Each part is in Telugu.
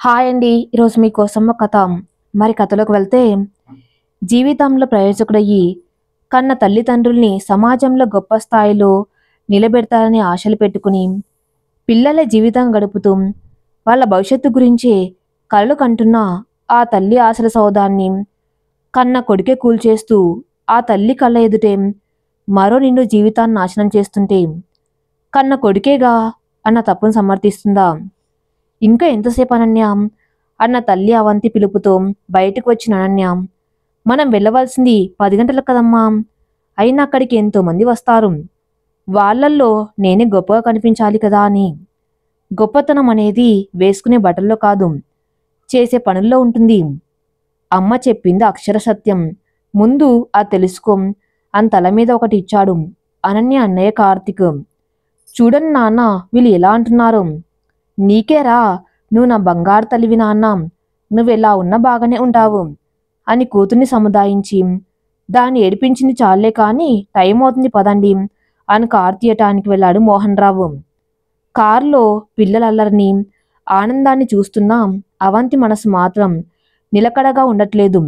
హాయ్ అండి. ఈరోజు మీకోసం ఒక కథ. మరి కథలోకి వెళ్తే, జీవితంలో ప్రయోజకుడయ్యి కన్న తల్లిదండ్రుల్ని సమాజంలో గొప్ప స్థాయిలో నిలబెడతారని ఆశలు పెట్టుకుని పిల్లల జీవితం గడుపుతూ వాళ్ళ భవిష్యత్తు గురించి కలలు కంటున్న ఆ తల్లి ఆశల సౌదాన్ని కన్న కొడుకే కూల్చేస్తూ ఆ తల్లి కళ్ళ ఎదుటే మరో నిండు జీవితాన్ని నాశనం చేస్తుంటే కన్న కొడుకేగా అన్న తప్పును సమర్థిస్తుందా? ఇంకా ఎంతసేపు అనన్య అన్న తల్లి అవంతి పిలుపుతో బయటకు వచ్చిన అనన్య, మనం వెళ్ళవలసింది 10 గంటలకు కదమ్మా, అయినా అక్కడికి ఎంతో మంది వస్తారు, వాళ్ళల్లో నేనే గొప్పగా కనిపించాలి కదా అని. గొప్పతనం అనేది వేసుకునే బట్టల్లో కాదు, చేసే పనుల్లో ఉంటుంది. అమ్మ చెప్పింది అక్షర సత్యం. ముందు అది తెలుసుకో అని తల మీద ఒకటి ఇచ్చాడు అనన్య అన్నయ్య కార్తీక్. చూడండి నాన్న, వీళ్ళు ఎలా అంటున్నారు. నీకేరా, నువ్వు నా బంగారు తల్లివి నాన్న, నువ్వెలా ఉన్నా బాగానే ఉంటావు అని కూతుర్ని సముదాయించి దాన్ని ఏడిపించింది చాలే కాని టైం అవుతుంది పదండి అని కారు తీయటానికి వెళ్ళాడు మోహన్ రావు. కారులో పిల్లలల్లరిని ఆనందాన్ని చూస్తున్నా అవంతి మనసు మాత్రం నిలకడగా ఉండట్లేదు.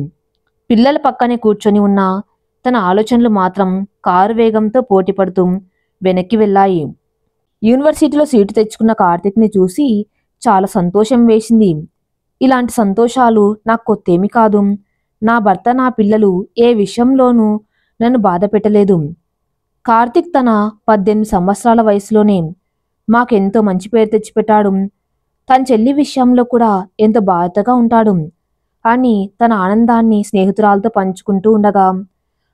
పిల్లల పక్కనే కూర్చొని ఉన్న తన ఆలోచనలు మాత్రం కారు వేగంతో పోటీ పడుతూ వెనక్కి వెళ్ళాయి. యూనివర్సిటీలో సీటు తెచ్చుకున్న కార్తీక్ని చూసి చాలా సంతోషం వేసింది. ఇలాంటి సంతోషాలు నాకు కొత్తేమి కాదు. నా భర్త, నా పిల్లలు ఏ విషయంలోనూ నన్ను బాధ పెట్టలేదు. కార్తీక్ తన 18 సంవత్సరాల వయసులోనే మాకెంతో మంచి పేరు తెచ్చిపెట్టాడు. తన చెల్లి విషయంలో కూడా ఎంతో బాధ్యతగా ఉంటాడు అని తన ఆనందాన్ని స్నేహితురాలతో పంచుకుంటూ ఉండగా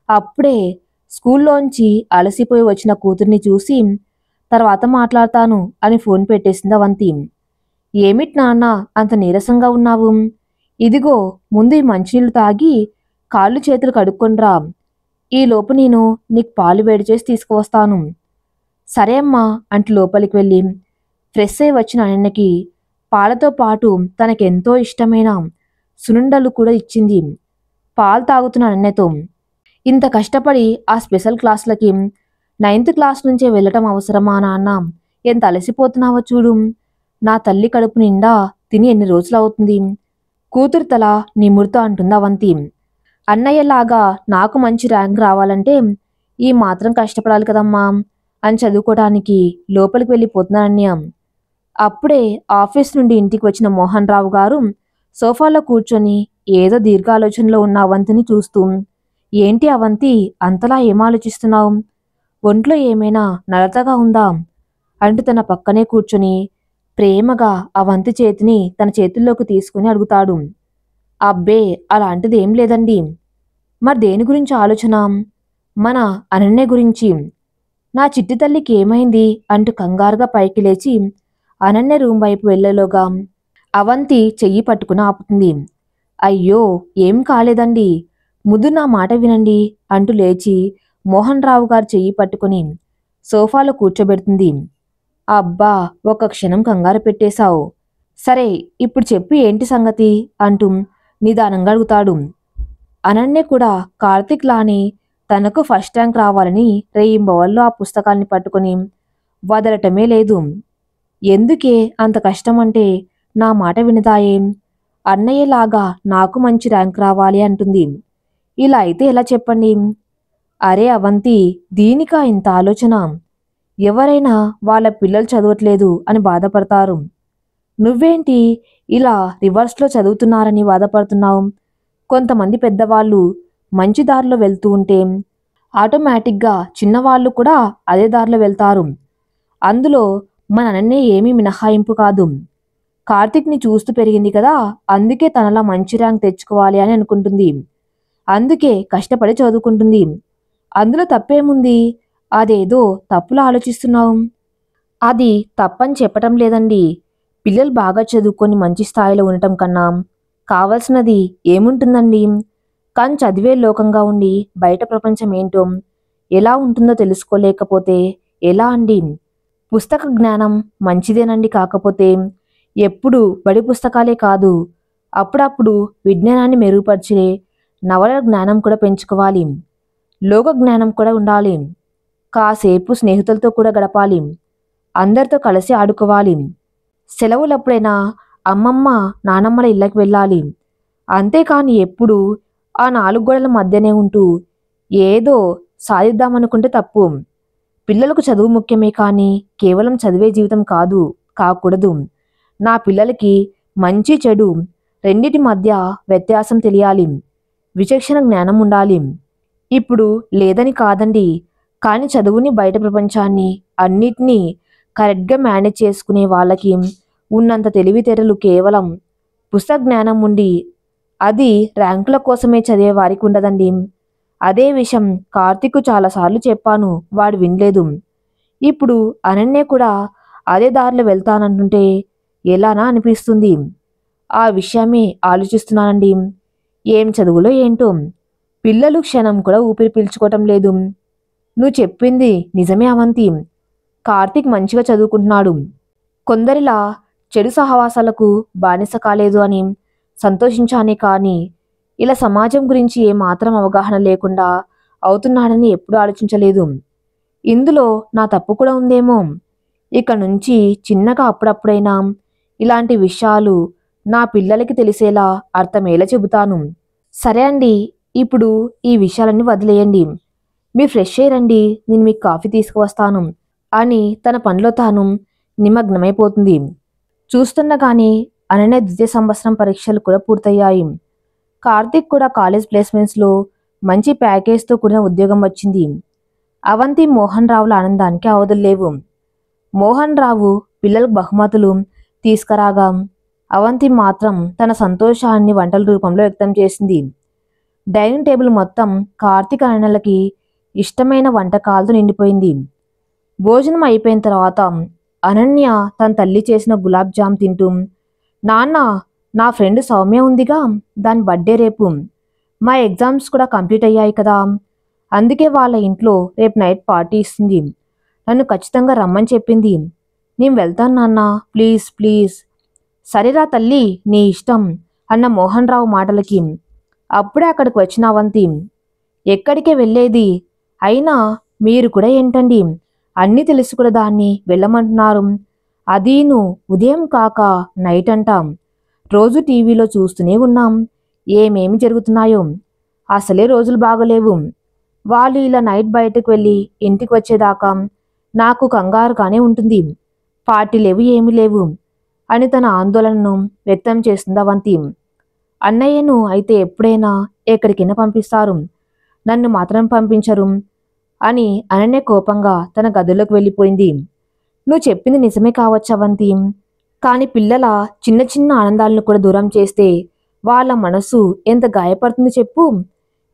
అప్పుడే స్కూల్లోంచి అలసిపోయి వచ్చిన కూతుర్ని చూసి తర్వాత మాట్లాడతాను అని ఫోన్ పెట్టేసింది అవంతి. ఏమిటి నాన్న అంత నీరసంగా ఉన్నావు? ఇదిగో ముందు ఈ మంచినీళ్ళు తాగి కాళ్ళు చేతులు కడుక్కొనిరా, ఈలోపు నేను నీకు పాలు వేడి చేసి తీసుకువస్తాను. సరే అమ్మా అంటూ లోపలికి వెళ్ళి ఫ్రెష్ అయి వచ్చిన ఆయనకి పాలతో పాటు తనకెంతో ఇష్టమైన సునుండలు కూడా ఇచ్చింది. పాలు తాగుతున్న అన్నయ్యతో, ఇంత కష్టపడి ఆ స్పెషల్ క్లాసులకి 9th క్లాస్ నుంచే వెళ్ళటం అవసరమా నాన్న? ఎంత అలసిపోతున్నావో చూడు. నా తల్లి కడుపు నిండా తిని ఎన్ని రోజులవుతుంది? కూతురు తల నిమురుతో అంటుంది అవంతి. అన్నయ్యలాగా నాకు మంచి ర్యాంక్ రావాలంటే ఈ మాత్రం కష్టపడాలి కదమ్మా అని చదువుకోవడానికి లోపలికి వెళ్ళిపోతున్నా అన్నయ్య. అప్పుడే ఆఫీస్ నుండి ఇంటికి వచ్చిన మోహన్ రావు గారు సోఫాలో కూర్చొని ఏదో దీర్ఘాలోచనలో ఉన్న అవంతిని చూస్తూ, ఏంటి అవంతి, అంతలా ఏం ఆలోచిస్తున్నావు? ఒంట్లో ఏమైనా నలతగా ఉందా అంటూ తన పక్కనే కూర్చొని ప్రేమగా అవంతి చేతిని తన చేతుల్లోకి తీసుకుని అడుగుతాడు. అబ్బే, అలాంటిది ఏం లేదండి. మరి దేని గురించి ఆలోచన? మన అనన్య గురించి. నా చిట్టి తల్లికి ఏమైంది అంటూ కంగారుగా పైకి లేచి అనన్య రూమ్ వైపు వెళ్ళలోగా అవంతి చెయ్యి పట్టుకుని ఆపుతుంది. అయ్యో, ఏం కాలేదండి, ముందు నా మాట వినండి అంటూ లేచి మోహన్ రావు గారు చెయ్యి పట్టుకుని సోఫాలో కూర్చోబెడుతుంది. అబ్బా, ఒక క్షణం కంగారు పెట్టేశావు. సరే, ఇప్పుడు చెప్పు ఏంటి సంగతి అంటూ నిదానంగా అడుగుతాడు. అనన్య కూడా కార్తీక్ లాని తనకు ఫస్ట్ ర్యాంక్ రావాలని రేయింబవల్లో ఆ పుస్తకాల్ని పట్టుకుని వదలటమే లేదు. ఎందుకే అంత కష్టం అంటే నా మాట వినదాయేం? అన్నయ్యలాగా నాకు మంచి ర్యాంక్ రావాలి అంటుంది. ఇలా అయితే ఎలా చెప్పండి? అరే అవంతి, దీనికా ఇంత ఆలోచన? ఎవరైనా వాళ్ళ పిల్లలు చదవట్లేదు అని బాధపడతారు. నువ్వేంటి ఇలా రివర్స్లో చదువుతున్నారని బాధపడుతున్నావు? కొంతమంది పెద్దవాళ్ళు మంచి దారిలో వెళ్తూ ఉంటే ఆటోమేటిక్గా చిన్నవాళ్ళు కూడా అదే దారిలో వెళ్తారు. అందులో మన అనన్య ఏమీ మినహాయింపు కాదు. కార్తీక్ని చూస్తూ పెరిగింది కదా, అందుకే తనలా మంచి ర్యాంక్ తెచ్చుకోవాలి అని అనుకుంటుంది. అందుకే కష్టపడి చదువుకుంటుంది. అందులో తప్పేముంది? అదేదో తప్పులా ఆలోచిస్తున్నావు. అది తప్పని చెప్పటం లేదండి. పిల్లలు బాగా చదువుకొని మంచి స్థాయిలో ఉండటం కన్నా కావలసినది ఏముంటుందండి? కానీ చదివే లోకంగా ఉండి బయట ప్రపంచం ఏంటో ఎలా ఉంటుందో తెలుసుకోలేకపోతే ఎలా అండి? పుస్తక జ్ఞానం మంచిదేనండి, కాకపోతే ఎప్పుడు బడి పుస్తకాలే కాదు, అప్పుడప్పుడు విజ్ఞానాన్ని మెరుగుపరిచే నవల జ్ఞానం కూడా పెంచుకోవాలి. లోక జ్ఞానం కూడా ఉండాలి. కాసేపు స్నేహితులతో కూడా గడపాలి. అందరితో కలిసి ఆడుకోవాలి. సెలవులప్పుడైనా అమ్మమ్మ నానమ్మల ఇళ్ళకి వెళ్ళాలి. అంతేకాని ఎప్పుడు ఆ 4 గోడల మధ్యనే ఉంటూ ఏదో సాధిద్దామనుకుంటే తప్పు. పిల్లలకు చదువు ముఖ్యమే కానీ కేవలం చదివే జీవితం కాకూడదు. నా పిల్లలకి మంచి చెడు రెండిటి మధ్య వ్యత్యాసం తెలియాలి. విచక్షణ జ్ఞానం ఉండాలి. ఇప్పుడు లేదని కాదండి, కానీ చదువుని, బయట ప్రపంచాన్ని అన్నిటినీ కరెక్ట్గా మేనేజ్ చేసుకునే వాళ్ళకి ఉన్నంత తెలివితేటలు కేవలం పుస్తక జ్ఞానం ఉండి అది ర్యాంకుల కోసమే చదివే వారికి ఉండదండి. అదే విషయం కార్తీక్ చాలాసార్లు చెప్పాను, వాడు వినలేదు. ఇప్పుడు అనన్య కూడా అదే దారిలో వెళ్తానంటుంటే ఎలానా అనిపిస్తుంది. ఆ విషయమే ఆలోచిస్తున్నానండి. ఏం చదువులో ఏంటో పిల్లలు క్షణం కూడా ఊపిరి పీల్చుకోవటం లేదు. నువ్వు చెప్పింది నిజమే అవంతి. కార్తీక్ మంచిగా చదువుకుంటున్నాడు. కొందరిలా చెడు సహవాసాలకు బానిస కాలేదు అని సంతోషించానే కానీ ఇలా సమాజం గురించి ఏమాత్రం అవగాహన లేకుండా అవుతున్నాడని ఎప్పుడూ ఆలోచించలేదు. ఇందులో నా తప్పు కూడా ఉందేమో. ఇక నుంచి చిన్నగా అప్పుడప్పుడైనా ఇలాంటి విషయాలు నా పిల్లలకి తెలిసేలా అర్థమయ్యేలా చెబుతాను. సరే అండి, ఇప్పుడు ఈ విషయాలన్నీ వదిలేయండి. మీరు ఫ్రెష్ అయ్యారండి, నేను మీకు కాఫీ తీసుకువస్తాను అని తన పనిలో తాను నిమగ్నమైపోతుంది. చూస్తుండగానే అనన్య ద్వితీయ సంవత్సరం పరీక్షలు కూడా పూర్తయ్యాయి. కార్తీక్ కూడా కాలేజ్ ప్లేస్మెంట్స్లో మంచి ప్యాకేజ్తో కూడిన ఉద్యోగం వచ్చింది. అవంతి మోహన్ రావుల ఆనందానికి అవధులు లేవు. మోహన్ రావు పిల్లలకు బహుమతులు తీసుకురాగా అవంతి మాత్రం తన సంతోషాన్ని వంటల రూపంలో వ్యక్తం చేసింది. డైనింగ్ టేబుల్ మొత్తం కార్తీక్ అనన్యలకి ఇష్టమైన వంటకాలతో నిండిపోయింది. భోజనం అయిపోయిన తర్వాత అనన్య తన తల్లి చేసిన గులాబ్ జామ్ తింటూ, నాన్న, నా ఫ్రెండ్ సౌమ్య ఉందిగా, దాని బర్త్డే రేపు. మా ఎగ్జామ్స్ కూడా కంప్లీట్ అయ్యాయి కదా, అందుకే వాళ్ళ ఇంట్లో రేపు నైట్ పార్టీ ఇస్తుంది. నన్ను ఖచ్చితంగా రమ్మని చెప్పింది. నేను వెళ్తాను నాన్న, ప్లీజ్ ప్లీజ్. సరేరా తల్లి, నీ ఇష్టం అన్న మోహన్ రావు మాటలకి అప్పుడే అక్కడికి వచ్చిన అవంతి, ఎక్కడికే వెళ్ళేది, అయినా మీరు కూడా ఏంటండి అన్నీ తెలుసు కూడా దాన్ని వెళ్ళమంటున్నారు. అదీను ఉదయం కాక నైట్ అంటాం. రోజు టీవీలో చూస్తూనే ఉన్నాం ఏమేమి జరుగుతున్నాయో. అసలే రోజులు బాగలేవు. వాళ్ళు ఇలా నైట్ బయటకు వెళ్ళి ఇంటికి వచ్చేదాకా నాకు కంగారుగానే ఉంటుంది. పార్టీ లేవు, ఏమీ లేవు అని తన ఆందోళనను వ్యక్తం చేస్తుంది అవంతి. అన్నయ్యను అయితే ఎప్పుడైనా ఎక్కడికైనా పంపిస్తారు, నన్ను మాత్రం పంపించరు అని అనన్య కోపంగా తన గదిలోకి వెళ్ళిపోయింది. నువ్వు చెప్పింది నిజమే కావచ్చు అవంతి, కానీ పిల్లల చిన్న చిన్న ఆనందాలను కూడా దూరం చేస్తే వాళ్ళ మనసు ఎంత గాయపడుతుంది చెప్పు.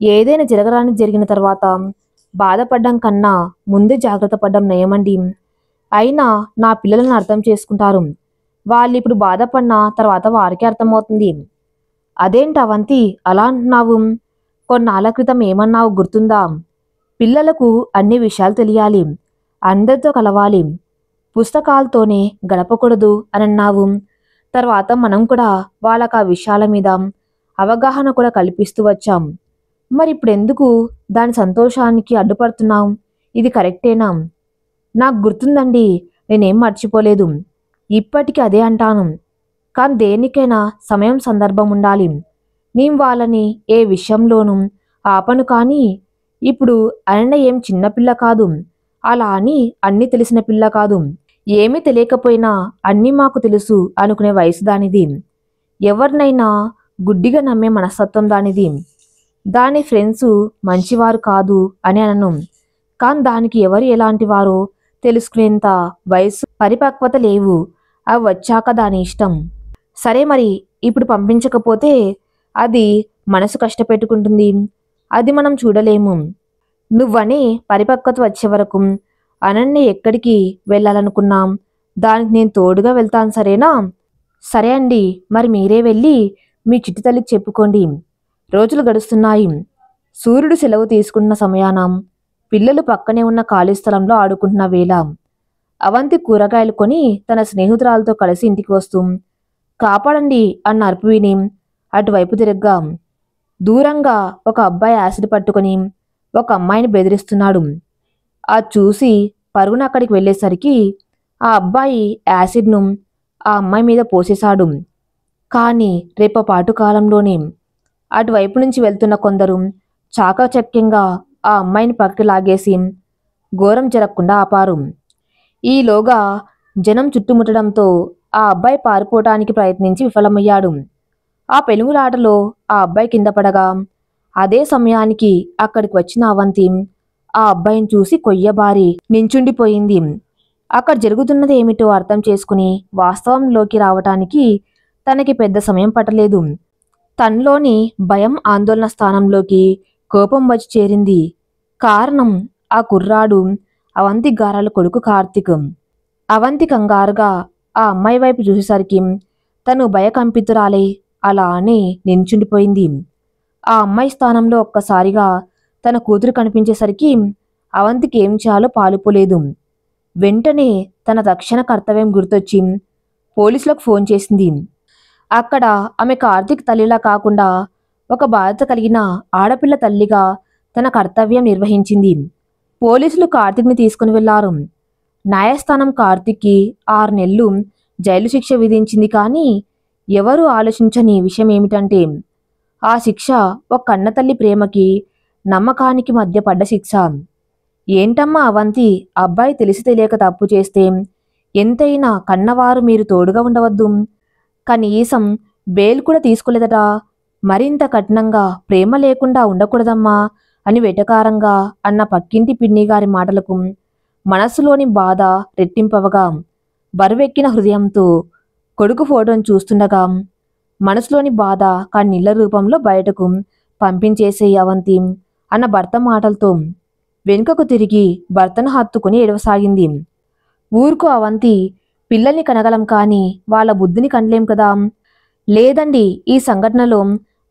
ఏదైనా జరగరాని జరిగిన తర్వాత బాధపడ్డం కన్నా ముందే జాగ్రత్త పడ్డం నయమండి. అయినా నా పిల్లలను అర్థం చేసుకుంటారు. వాళ్ళు ఇప్పుడు బాధపడిన తర్వాత వారికి అర్థమవుతుంది. అదేంటి అవంతి అలా అంటున్నావు? కొన్నాళ్ళ క్రితం ఏమన్నావు గుర్తుందా? పిల్లలకు అన్ని విషయాలు తెలియాలి, అందరితో కలవాలి, పుస్తకాలతోనే గడపకూడదు అని అన్నావు. తర్వాత మనం కూడా వాళ్ళకు ఆ విషయాల మీద అవగాహన కూడా కల్పిస్తూ వచ్చాం. మరి ఇప్పుడు ఎందుకు దాని సంతోషానికి అడ్డుపడుతున్నాం? ఇది కరెక్టేనా? నాకు గుర్తుందండి, నేనేం మర్చిపోలేదు. ఇప్పటికీ అదే అంటాను. కానీ దేనికైనా సమయం సందర్భం ఉండాలి. నేను వాళ్ళని ఏ విషయంలోనూ ఆపను. కానీ ఇప్పుడు అనన్య ఏం చిన్నపిల్ల కాదు, అలా అని అన్నీ తెలిసిన పిల్ల కాదు. ఏమీ తెలియకపోయినా అన్నీ మాకు తెలుసు అనుకునే వయసు దానిది. ఎవరినైనా గుడ్డిగా నమ్మే మనస్తత్వం దానిది. దాని ఫ్రెండ్స్ మంచివారు కాదు అని అనను, కానీ దానికి ఎవరు ఎలాంటి వారో తెలుసుకునేంత వయసు, పరిపక్వత లేవు. అవి వచ్చాక దాని ఇష్టం. సరే, మరి ఇప్పుడు పంపించకపోతే అది మనసు కష్టపెట్టుకుంటుంది, అది మనం చూడలేము. నువ్వనే పరిపక్వత వచ్చే వరకు అనన్య ఎక్కడికి వెళ్ళాలనుకున్నాం దానికి నేను తోడుగా వెళ్తాను, సరేనా? సరే అండి, మరి మీరే వెళ్ళి మీ చిట్టి తల్లికి చెప్పుకోండి. రోజులు గడుస్తున్నాయి. సూర్యుడు సెలవు తీసుకుంటున్న సమయాన పిల్లలు పక్కనే ఉన్న ఖాళీ స్థలంలో ఆడుకుంటున్న వేళ అవంతి కూరగాయలు కొని తన స్నేహితురాలతో కలిసి ఇంటికి వస్తూ, కాపాడండి అన్న అరుపు విని అటువైపు తిరగ్గా దూరంగా ఒక అబ్బాయి యాసిడ్ పట్టుకొని ఒక అమ్మాయిని బెదిరిస్తున్నాడు. అది చూసి పరుగున అక్కడికి వెళ్ళేసరికి ఆ అబ్బాయి యాసిడ్ను ఆ అమ్మాయి మీద పోసేశాడు. కానీ రేపపాటు కాలంలోనే అటువైపు నుంచి వెళ్తున్న కొందరు చాకచక్యంగా ఆ అమ్మాయిని పక్కకి లాగేసి ఘోరం జరగకుండా ఆపారు. ఈలోగా జనం చుట్టుముట్టడంతో ఆ అబ్బాయి పారిపోవటానికి ప్రయత్నించి విఫలమయ్యాడు. ఆ పెనుగులాటలో ఆ అబ్బాయి కింద పడగా అదే సమయానికి అక్కడికి వచ్చిన అవంతి ఆ అబ్బాయిని చూసి కొయ్యబారి నించుండిపోయింది. అక్కడ జరుగుతున్నది ఏమిటో అర్థం చేసుకుని వాస్తవంలోకి రావటానికి తనకి పెద్ద సమయం పట్టలేదు. తనలోని భయం ఆందోళన స్థానంలోకి కోపం వచ్చి చేరింది. కారణం ఆ కుర్రాడు అవంతి గారాల కొడుకు కార్తీక్. అవంతి కంగారుగా ఆ అమ్మాయి వైపు చూసేసరికి తను భయకంపితురాలై అలా అని నించుండిపోయింది. ఆ అమ్మాయి స్థానంలో ఒక్కసారిగా తన కూతురు కనిపించేసరికి అవంతికి ఏం చేయాలో పాలుపోలేదు. వెంటనే తన రక్షణ కర్తవ్యం గుర్తొచ్చి పోలీసులకు ఫోన్ చేసింది. అక్కడ ఆమె కార్తీక్ తల్లిలా కాకుండా ఒక బాధ్యత కలిగిన ఆడపిల్ల తల్లిగా తన కర్తవ్యం నిర్వహించింది. పోలీసులు కార్తీక్ని తీసుకుని వెళ్లారు. న్యాయస్థానం కార్తీక్కి 6 నెలలు జైలు శిక్ష విధించింది. కానీ ఎవరూ ఆలోచించని విషయం ఏమిటంటే ఆ శిక్ష ఒక కన్నతల్లి ప్రేమకి నమ్మకానికి మధ్య పడ్డ శిక్ష. ఏంటమ్మా అవంతి, అబ్బాయి తెలిసి తెలియక తప్పు చేస్తే ఎంతైనా కన్నవారు మీరు తోడుగా ఉండవద్దు, కనీసం బెయిల్ కూడా తీసుకోలేదట, మరింత కఠినంగా ప్రేమ లేకుండా ఉండకూడదమ్మా అని వెటకారంగా అన్న పక్కింటి పిన్నిగారి మాటలకు మనస్సులోని బాధ రెట్టింపవగా బరువెక్కిన హృదయంతో కొడుకు ఫోటోను చూస్తుండగా మనసులోని బాధ కన్నీళ్ల రూపంలో బయటకు పంపించేసే అవంతి అన్న భర్త మాటలతో వెనుకకు తిరిగి భర్తను హత్తుకుని ఏడవసాగింది. ఊరుకో అవంతి, పిల్లల్ని కనగలం కానీ వాళ్ళ బుద్ధిని కనలేం కదా. లేదండి, ఈ సంఘటనలో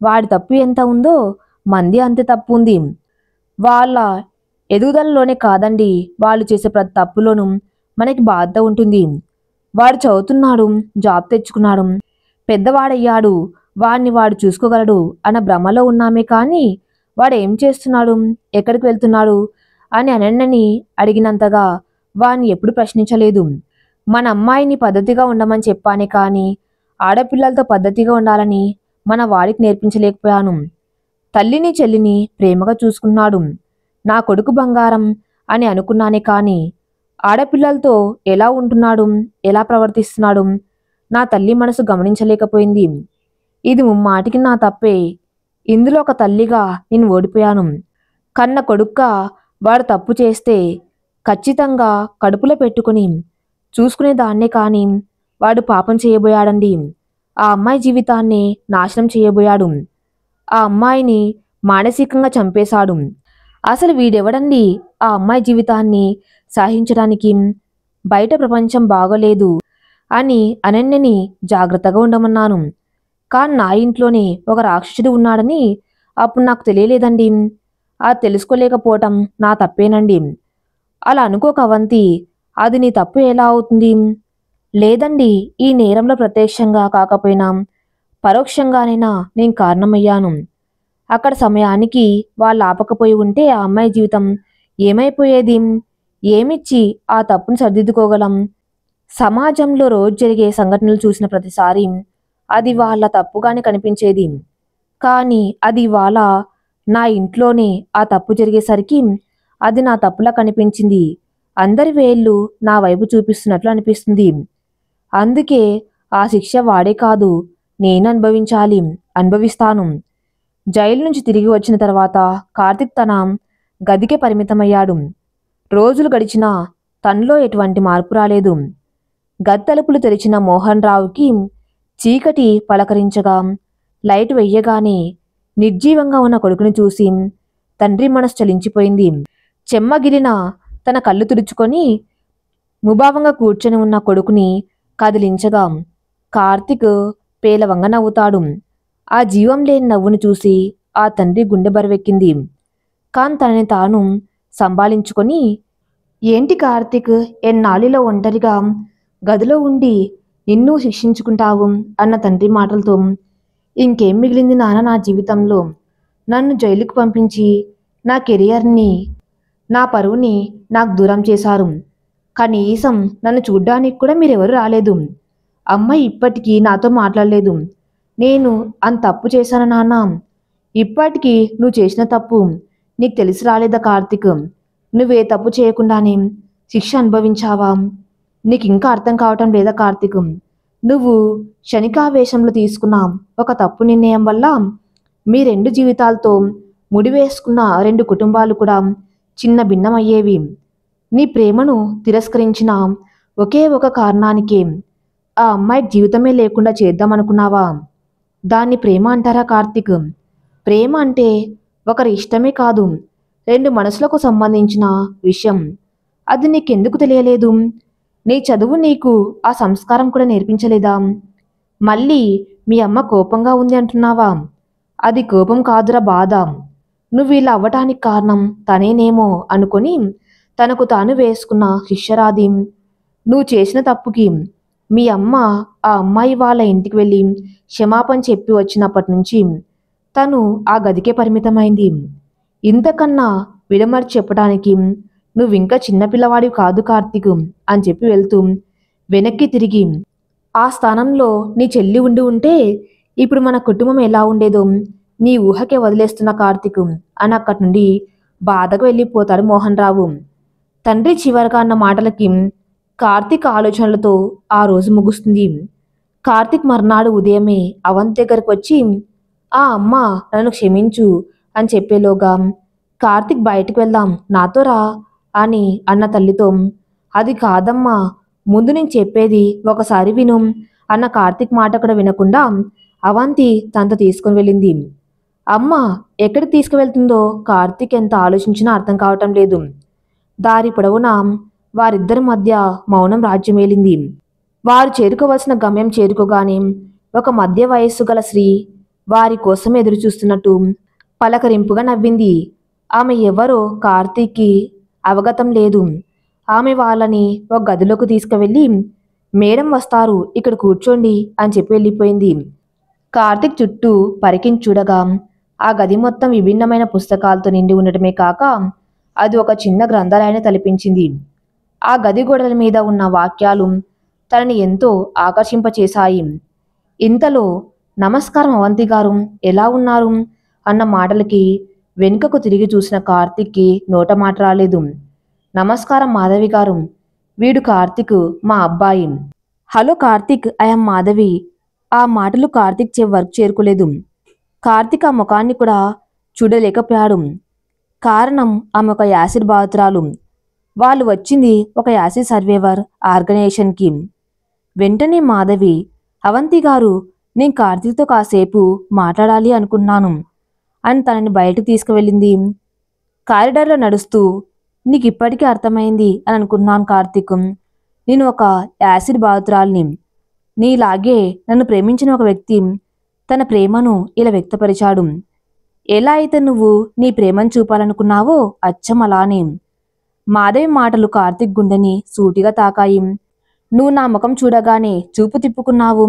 వాడి తప్పు ఎంత ఉందో మంది అంతే తప్పు ఉంది. వాళ్ళ ఎదుగుదలలోనే కాదండి, వాళ్ళు చేసే ప్రతి తప్పులోనూ మనకి బాధ ఉంటుంది. వాడు చదువుతున్నాడు, జాబ్ తెచ్చుకున్నాడు, పెద్దవాడయ్యాడు, వాడిని వాడు చూసుకోగలడు అన్న భ్రమలో ఉన్నామే కానీ వాడు ఏం చేస్తున్నాడు, ఎక్కడికి వెళ్తున్నాడు అని అనన్నని అడిగినంతగా వాడిని ఎప్పుడు ప్రశ్నించలేదు. మన అమ్మాయిని పద్ధతిగా ఉండమని చెప్పానే కానీ ఆడపిల్లలతో పద్ధతిగా ఉండాలని మన వాడికి నేర్పించలేకపోయాను. తల్లిని చెల్లిని ప్రేమగా చూసుకున్నాడు, నా కొడుకు బంగారం అని అనుకున్నానే కానీ ఆడపిల్లలతో ఎలా ఉంటున్నాడు, ఎలా ప్రవర్తిస్తున్నాడు నా తల్లి మనసు గమనించలేకపోయింది. ఇది ముమ్మాటికి నా తప్పే. ఇందులో ఒక తల్లిగా నేను ఓడిపోయాను. కన్న కొడుక్గా వాడు తప్పు చేస్తే ఖచ్చితంగా కడుపులో పెట్టుకుని చూసుకునేదాన్నే కానీ వాడు పాపం చేయబోయాడండి. ఆ అమ్మాయి జీవితాన్ని నాశనం చేయబోయాడు. ఆ అమ్మాయిని మానసికంగా చంపేశాడు. అసలు వీడెవడండి ఆ అమ్మాయి జీవితాన్ని సహించడానికి? బయట ప్రపంచం బాగోలేదు అని అనన్యని జాగ్రత్తగా ఉండమన్నాను. కానీ నా ఇంట్లోనే ఒక రాక్షసుడు ఉన్నాడని అప్పుడు నాకు తెలియలేదండి. అది తెలుసుకోలేకపోవటం నా తప్పేనండి. అలా అనుకోక అవంతి, అది నీ తప్పు ఎలా అవుతుంది? లేదండి, ఈ నేరంలో ప్రత్యక్షంగా కాకపోయినా పరోక్షంగానైనా నేను కారణమయ్యాను. అక్కడ సమయానికి వాళ్ళు ఆపకపోయి ఉంటే ఆ అమ్మాయి జీవితం ఏమైపోయేది? ఏమిచ్చి ఆ తప్పును సరిదిద్దుకోగలం? సమాజంలో రోజు జరిగే సంఘటనలు చూసిన ప్రతిసారి అది వాళ్ళ తప్పుగానే కనిపించేది. కానీ అది ఇవాళ నా ఇంట్లోనే ఆ తప్పు జరిగేసరికి అది నా తప్పులా కనిపించింది. అందరి వేళ్ళు నా వైపు చూపిస్తున్నట్లు అనిపిస్తుంది. అందుకే ఆ శిక్ష వాడే కాదు, నేను అనుభవించాలి, అనుభవిస్తాను. జైలు నుంచి తిరిగి వచ్చిన తర్వాత కార్తిక్ తన గదికే పరిమితమయ్యాడు. రోజులు గడిచినా తనలో ఎటువంటి మార్పు రాలేదు. గది తలుపులు తెరిచిన మోహన్ రావుకి చీకటి పలకరించగా లైట్ వెయ్యగానే నిర్జీవంగా ఉన్న కొడుకుని చూసి తండ్రి మనసు చలించిపోయింది. చెమ్మగిలిన తన కళ్ళు తుడుచుకొని ముభావంగా కూర్చొని ఉన్న కొడుకుని కదిలించగా కార్తిక్ పేలవంగా నవ్వుతాడు. ఆ జీవం లేని నవ్వును చూసి ఆ తండ్రి గుండె బరువెక్కింది. కాన్ తనని తాను సంభాళించుకొని, ఏంటి కార్తిక్, ఎన్నాళ్ళలో ఒంటరిగా గదిలో ఉండి నిన్ను శిక్షించుకుంటావు అన్న తండ్రి మాటలతో, ఇంకేం మిగిలింది నాన్న నా జీవితంలో? నన్ను జైలుకు పంపించి నా కెరియర్ని, నా పరువుని నాకు దూరం చేశారు. కనీసం నన్ను చూడ్డానికి కూడా మీరెవరు రాలేదు. అమ్మాయి ఇప్పటికీ నాతో మాట్లాడలేదు. నేను అంత తప్పు చేశాను నాన్న. ఇప్పటికీ నువ్వు చేసిన తప్పు నీకు తెలిసి రాలేదా కార్తీక్? నువ్వే తప్పు చేయకుండానే శిక్ష అనుభవించావా? నీకు ఇంకా అర్థం కావటం లేదా కార్తీక్? నువ్వు క్షణికావేశంలో తీసుకున్న ఒక తప్పు నిర్ణయం వల్ల మీ రెండు జీవితాలతో ముడివేసుకున్న రెండు కుటుంబాలు కూడా చిన్న భిన్నమయ్యేవి. నీ ప్రేమను తిరస్కరించిన ఒకే ఒక కారణానికి ఆ అమ్మాయి జీవితమే లేకుండా చేద్దామనుకున్నావా? దాన్ని ప్రేమ అంటారా కార్తీక్? ప్రేమ అంటే ఒకరి ఇష్టమే కాదు, రెండు మనసులకు సంబంధించిన విషయం. అది నీకెందుకు తెలియలేదు? నీ చదువు నీకు ఆ సంస్కారం కూడా నేర్పించలేదా? మళ్ళీ మీ అమ్మ కోపంగా ఉంది అంటున్నావా? అది కోపం కాదురా, బాధ. నువ్వు ఇలా అవ్వటానికి కారణం తనేనేమో అనుకొని తనకు తాను వేసుకున్న శిష్యరాది. నువ్వు చేసిన తప్పుకి మీ అమ్మ ఆ అమ్మాయి వాళ్ళ ఇంటికి వెళ్ళి క్షమాపణ చెప్పి వచ్చినప్పటి నుంచి తను ఆ గదికే పరిమితమైంది. ఇంతకన్నా విడమర్చి చెప్పడానికి నువ్వింకా చిన్నపిల్లవాడివి కాదు కార్తీక్ అని చెప్పి వెళ్తూ వెనక్కి తిరిగి, ఆ స్థానంలో నీ చెల్లి ఉండి ఉంటే ఇప్పుడు మన కుటుంబం ఎలా ఉండేదో నీ ఊహకే వదిలేస్తున్న కార్తీక్ అని అక్కడి నుండి బాధగా వెళ్ళిపోతాడు మోహన్ రావు. తండ్రి చివరగా అన్న మాటలకి కార్తీక్ ఆలోచనలతో ఆ రోజు ముగుస్తుంది. కార్తీక్ మర్నాడు ఉదయమే అవంత్ దగ్గరకు వచ్చి, ఆ అమ్మ నన్ను క్షమించు అని చెప్పేలోగా, కార్తీక్ బయటికి వెళ్దాం నాతో రా అని అన్న తల్లితో, అది కాదమ్మా, ముందు నేను చెప్పేది ఒకసారి విను అన్న కార్తీక్ మాట కూడా వినకుండా అవంతి తనతో తీసుకుని వెళ్ళింది. అమ్మ ఎక్కడికి తీసుకువెళ్తుందో కార్తీక్ ఎంత ఆలోచించినా అర్థం కావటం లేదు. దారి పొడవునా వారిద్దరి మధ్య మౌనం రాజ్యమేలింది. వారు చేరుకోవలసిన గమ్యం చేరుకోగానే ఒక మధ్య వయస్సు గల స్త్రీ వారి కోసం ఎదురు చూస్తున్నట్టు పలకరింపుగా నవ్వింది. ఆమె ఎవరో కార్తీక్కి అవగతం లేదు. ఆమె వాళ్ళని ఒక గదిలోకి తీసుకువెళ్ళి, మేడం వస్తారు ఇక్కడ కూర్చోండి అని చెప్పి వెళ్ళిపోయింది. కార్తీక్ చుట్టూ పరికించి చూడగా ఆ గది మొత్తం విభిన్నమైన పుస్తకాలతో నిండి ఉండటమే కాక అది ఒక చిన్న గ్రంథాలయాన్ని తలపించింది. ఆ గది గోడల మీద ఉన్న వాక్యాలు తనని ఎంతో ఆకర్షింపచేశాయి. ఇంతలో నమస్కారం అవంతి గారు, ఎలా ఉన్నారు అన్న మాటలకి వెనుకకు తిరిగి చూసిన కార్తీక్కి నోట మాట రాలేదు. నమస్కారం మాధవి గారు, వీడు కార్తీక్ మా అబ్బాయి. Hello Karthik, I'm Madhavi. ఆ మాటలు కార్తీక్ వరకు చేరుకోలేదు. కార్తీక్ ఆ ముఖాన్ని కూడా చూడలేకపోయాడు. కారణం ఆమె ఒక యాసిడ్ బాధితురాలు. వాళ్ళు వచ్చింది ఒక యాసిడ్ సర్వేవర్ ఆర్గనైజేషన్కి. వెంటనే మాధవి, అవంతి గారు, నేను కార్తీక్తో కాసేపు మాట్లాడాలి అనుకున్నాను అని తనని బయటకు తీసుకువెళ్ళింది. కారిడార్లో నడుస్తూ, నీకు ఇప్పటికీ అర్థమైంది అని అనుకున్నాను కార్తీక్, నేను ఒక యాసిడ్ బాధితురాల్ని. నీలాగే నన్ను ప్రేమించిన ఒక వ్యక్తి తన ప్రేమను ఇలా వ్యక్తపరిచాడు. ఎలా అయితే నువ్వు నీ ప్రేమను చూపాలనుకున్నావో అచ్చం అలానే. మాధవి మాటలు కార్తీక్ గుండెని సూటిగా తాకాయి. నువ్వు నా ముఖం చూడగానే చూపు తిప్పుకున్నావు,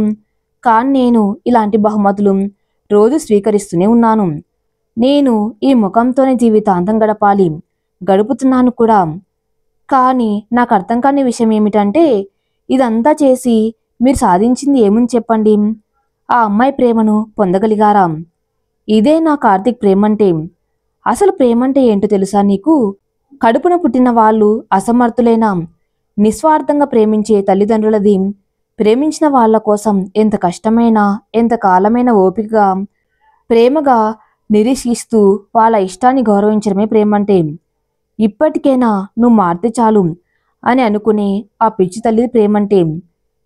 కానీ నేను ఇలాంటి బహుమతులు రోజు స్వీకరిస్తూనే ఉన్నాను. నేను ఈ ముఖంతోనే జీవితాంతం గడపాలి, గడుపుతున్నాను కూడా. కానీ నాకు అర్థం కాని విషయం ఏమిటంటే, ఇదంతా చేసి మీరు సాధించింది ఏముంది చెప్పండి? ఆ అమ్మాయి ప్రేమను పొందగలిగారా? ఇదే నా కార్తీక్ ప్రేమంటే. అసలు ప్రేమంటే ఏంటో తెలుసా నీకు? కడుపున పుట్టిన వాళ్ళు అసమర్థులైన నిస్వార్థంగా ప్రేమించే తల్లిదండ్రులది. ప్రేమించిన వాళ్ళ కోసం ఎంత కష్టమైనా ఎంత కాలమైన ఓపికగా ప్రేమగా నిరీక్షిస్తూ వాళ్ళ ఇష్టాన్ని గౌరవించడమే ప్రేమంటే. ఇప్పటికైనా నువ్వు మారితే చాలు అని అనుకునే ఆ పిచ్చి తల్లిది ప్రేమంటే.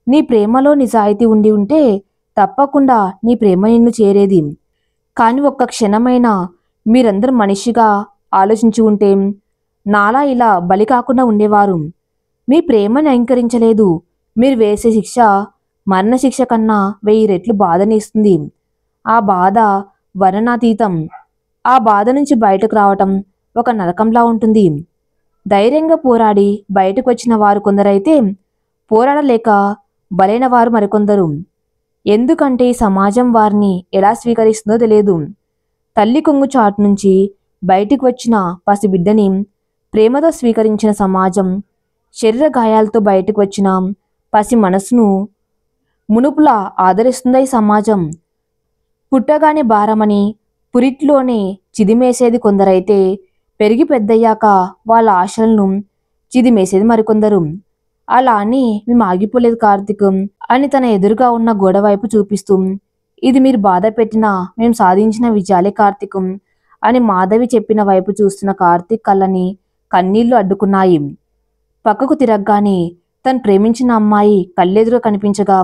నీ ప్రేమలో నిజాయితీ ఉండి ఉంటే తప్పకుండా నీ ప్రేమ నిన్ను చేరేది. కానీ ఒక్క క్షణమైనా మీరందరూ మనిషిగా ఆలోచించి ఉంటే నాలా ఇలా బలి కాకుండా ఉండేవారు. మీ ప్రేమని అంగీకరించలేదు. మీరు వేసే శిక్ష మరణశిక్ష కన్నా 1000 రెట్లు బాధని ఇస్తుంది. ఆ బాధ వర్ణనాతీతం. ఆ బాధ నుంచి బయటకు రావటం ఒక నరకంలా ఉంటుంది. ధైర్యంగా పోరాడి బయటకు వచ్చిన వారు కొందరైతే, పోరాడలేక బలైన వారు మరికొందరు. ఎందుకంటే ఈ సమాజం వారిని ఎలా స్వీకరిస్తుందో తెలియదు. తల్లి కొంగు చాటు నుంచి బయటికి వచ్చిన పసిబిడ్డని ప్రేమతో స్వీకరించిన సమాజం, శరీర గాయాలతో బయటకు వచ్చిన పసి మనసును మునుపులా ఆదరిస్తుందా ఈ సమాజం? పుట్టగానే భారమని పురిట్లోనే చిదిమేసేది కొందరైతే పెరిగి పెద్దయ్యాక వాళ్ళ ఆశలను చిదిమేసేది మరికొందరు. అలా అని మేము ఆగిపోలేదు కార్తీక్ అని తన ఎదురుగా ఉన్న గోడ వైపు చూపిస్తూ, ఇది మీరు బాధ పెట్టినా మేము సాధించిన విజయాలే కార్తీక్ అని మాధవి చెప్పిన వైపు చూస్తున్న కార్తీక్ కళ్ళని కన్నీళ్లు అడ్డుకున్నాయి. పక్కకు తిరగగానే తను ప్రేమించిన అమ్మాయి కళ్ళెదురు కనిపించగా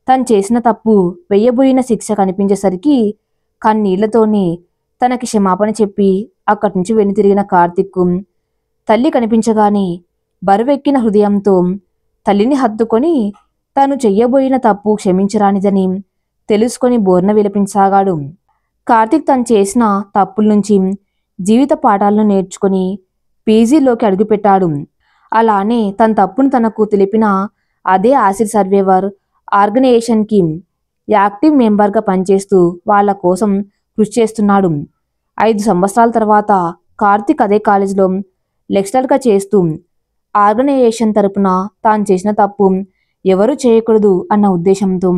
తను చేసిన తప్పు వెయ్యబోయిన శిక్ష కనిపించేసరికి కన్నీళ్లతోనే తనకి క్షమాపణ చెప్పి అక్కడి నుంచి వెనుతిరిగిన కార్తీక్ తల్లి కనిపించగానే బరువెక్కిన హృదయంతో తల్లిని హత్తుకొని తను చెయ్యబోయిన తప్పు క్షమించరానిదని తెలుసుకొని బోర్న విలపించసాగాడు. కార్తీక్ తను చేసిన తప్పుల నుంచి జీవిత పాఠాలను నేర్చుకొని పీజీలోకి అడుగుపెట్టాడు. అలానే తన తప్పును తనకు తెలిపిన అదే యాసిడ్ సర్వైవర్ ఆర్గనైజేషన్కి యాక్టివ్ మెంబర్గా పనిచేస్తూ వాళ్ళ కోసం కృషి చేస్తున్నాడు. 5 సంవత్సరాల తర్వాత కార్తీక్ అదే కాలేజీలో లెక్చరర్గా చేస్తూ ఆర్గనైజేషన్ తరపున తాను చేసిన తప్పు ఎవరూ చేయకూడదు అన్న ఉద్దేశంతో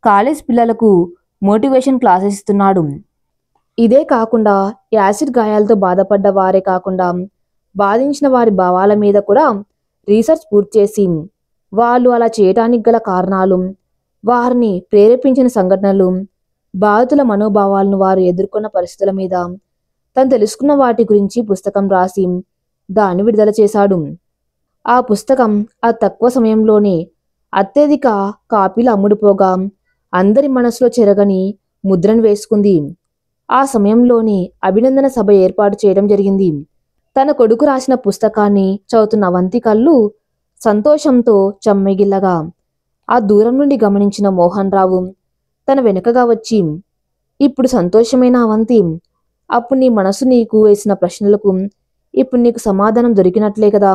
కాలేజ్ పిల్లలకు మోటివేషన్ క్లాసెస్ ఇస్తున్నాడు. ఇదే కాకుండా యాసిడ్ గాయాలతో బాధపడ్డ వారే కాకుండా బాధించిన వారి భావాల మీద కూడా రీసెర్చ్ పూర్తి చేసి వాళ్ళు అలా చేయటానికి గల కారణాలు, వారిని ప్రేరేపించిన సంఘటనలు, బాధితుల మనోభావాలను వారు ఎదుర్కొన్న పరిస్థితుల మీద తను తెలుసుకున్న వాటి గురించి పుస్తకం రాసి దాన్ని విడుదల చేశాడు. ఆ పుస్తకం ఆ తక్కువ సమయంలోనే అత్యధిక కాపీలు అమ్ముడుపోగా అందరి మనసులో చెరగని ముద్రను వేసుకుంది. ఆ సమయంలోనే అభినందన సభ ఏర్పాటు చేయడం జరిగింది. తన కొడుకు రాసిన పుస్తకాన్ని చదువుతున్న అవంతి కళ్ళు సంతోషంతో చెమ్మగిల్లగా ఆ దూరం నుండి గమనించిన మోహన్ రావు తన వెనుకగా వచ్చి, ఇప్పుడు సంతోషమైన అవంతి, అప్పుడు నీ మనసు నీకు వేసిన ప్రశ్నలకు ఇప్పుడు నీకు సమాధానం దొరికినట్లే కదా.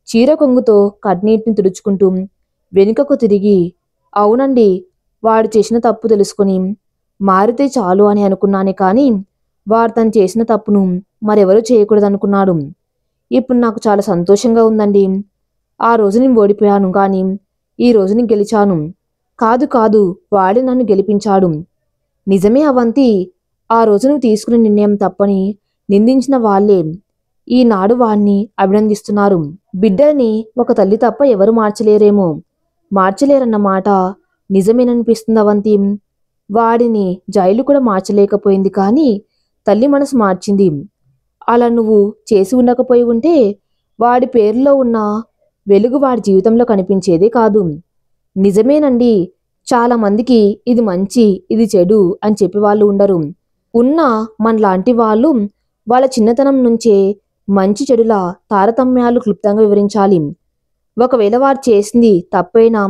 చీర కొంగుతో కన్నీటిని తుడుచుకుంటూ వెనుకకు తిరిగి, అవునండి, వాడు చేసిన తప్పు తెలుసుకొని మారితే చాలు అని అనుకున్నానే కానీ వాడు తను చేసిన తప్పును మరెవరూ చేయకూడదనుకున్నాడు. ఇప్పుడు నాకు చాలా సంతోషంగా ఉందండి. ఆ రోజు నేను ఓడిపోయాను కానీ ఈ రోజు నేను గెలిచాను. కాదు కాదు, వాడే నన్ను గెలిపించాడు. నిజమే అవంతి, ఆ రోజు నువ్వు తీసుకున్న నిర్ణయం తప్పని నిందించిన వాళ్ళే ఈనాడు వాణ్ణి అభినందిస్తున్నారు. బిడ్డని ఒక తల్లి తప్ప ఎవరు మార్చలేరేమో. మార్చలేరన్న మాట నిజమేననిపిస్తుంది అవంతి. వాడిని జైలు కూడా మార్చలేకపోయింది కానీ తల్లి మనసు మార్చింది. అలా నువ్వు చేసి ఉండకపోయి ఉంటే వాడి పేరులో ఉన్న వెలుగు వాడి జీవితంలో కనిపించేదే కాదు. నిజమేనండి, చాలా మందికి ఇది మంచి ఇది చెడు అని చెప్పి వాళ్ళు ఉండరు. ఉన్న మనలాంటి వాళ్ళు వాళ్ళ చిన్నతనం నుంచే మంచి చెడుల తారతమ్యాలు క్లుప్తంగా వివరించాలి. ఒకవేళ వారు చేసింది తప్పైనా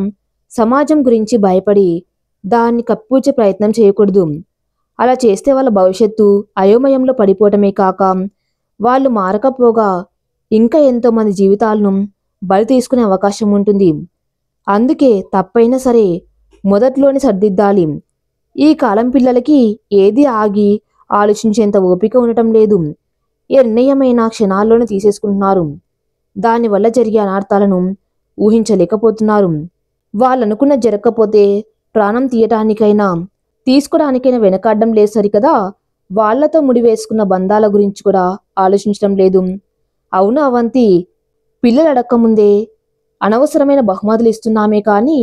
సమాజం గురించి భయపడి దాన్ని కప్పిపుచ్చే ప్రయత్నం చేయకూడదు. అలా చేస్తే వాళ్ళ భవిష్యత్తు అయోమయంలో పడిపోవటమే కాక వాళ్ళు మారకపోగా ఇంకా ఎంతోమంది జీవితాలను బలి తీసుకునే అవకాశం ఉంటుంది. అందుకే తప్పైనా సరే మొదట్లోనే సర్దిద్దాలి. ఈ కాలం పిల్లలకి ఏది ఆగి ఆలోచించేంత ఓపిక ఉండటం లేదు. ఏ నిర్ణయమైనా క్షణాల్లోనే తీసేసుకుంటున్నారు. దానివల్ల జరిగే అనర్థాలను ఊహించలేకపోతున్నారు. వాళ్ళనుకున్న జరగకపోతే ప్రాణం తీయటానికైనా తీసుకోవడానికైనా వెనకాడడం లేదు సరికదా, వాళ్లతో ముడివేసుకున్న బంధాల గురించి కూడా ఆలోచించడం లేదు. అవును అవంతి, పిల్లలు అడక్కముందే అనవసరమైన బహుమతులు ఇస్తున్నామే కానీ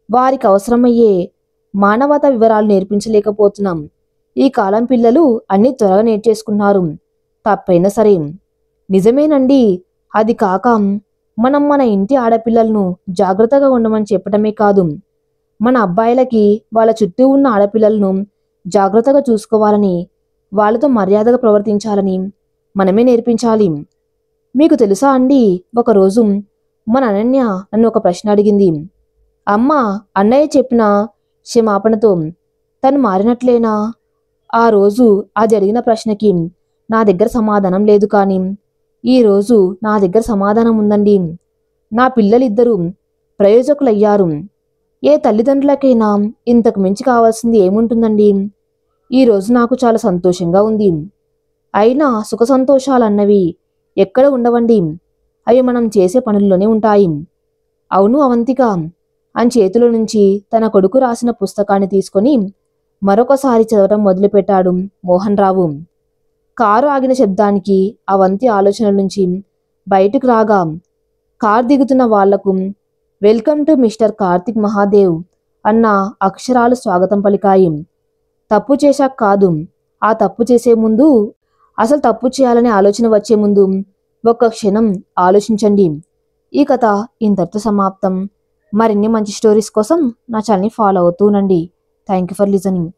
వారికి అవసరమయ్యే మానవతా వివరాలు నేర్పించలేకపోతున్నాం. ఈ కాలం పిల్లలు అన్నీ త్వరగా నేర్చేసుకున్నారు. తప్పైనా సరే నిజమేనండి. అది కాక మనం మన ఇంటి ఆడపిల్లలను జాగ్రత్తగా ఉండమని చెప్పడమే కాదు, మన అబ్బాయిలకి వాళ్ళ చుట్టూ ఉన్న ఆడపిల్లలను జాగ్రత్తగా చూసుకోవాలని, వాళ్ళతో మర్యాదగా ప్రవర్తించాలని మనమే నేర్పించాలి. మీకు తెలుసా అండి, ఒకరోజు మన అనన్య నన్ను ఒక ప్రశ్న అడిగింది. అమ్మ, అన్నయ్య చెప్పిన క్షమాపణతో తను మారినట్లేనా? ఆ రోజు ఆ జరిగిన ప్రశ్నకి నా దగ్గర సమాధానం లేదు కానీ ఈరోజు నా దగ్గర సమాధానం ఉందండి. నా పిల్లలిద్దరూ ప్రయోజకులయ్యారు. ఏ తల్లిదండ్రులకైనా ఇంతకు మించి కావాల్సింది ఏముంటుందండి? ఈరోజు నాకు చాలా సంతోషంగా ఉంది. అయినా సుఖ సంతోషాలన్నవి ఎక్కడ ఉండవండి, అవి మనం చేసే పనుల్లోనే ఉంటాయి. అవును అవంతిక అని చేతిలో నుంచి తన కొడుకు రాసిన పుస్తకాన్ని తీసుకొని మరొకసారి చదవడం మొదలుపెట్టాడు మోహన్ రావు. కారు ఆగిన శబ్దానికి అవంతి ఆలోచనల నుంచి బయటకు రాగా కారు దిగుతున్న వాళ్లకు welcome to mister Karthik Mahadev అన్న అక్షరాలు స్వాగతం పలికాయి. తప్పు చేశాక కాదు, ఆ తప్పు చేసే ముందు, అసలు తప్పు చేయాలనే ఆలోచన వచ్చే ముందు ఒక్క క్షణం ఆలోచించండి. ఈ కథ ఇంతటితో సమాప్తం. మరిన్ని మంచి స్టోరీస్ కోసం నా ఛానల్ని ఫాలో అవుతూ ఉండండి. Thank you for listening.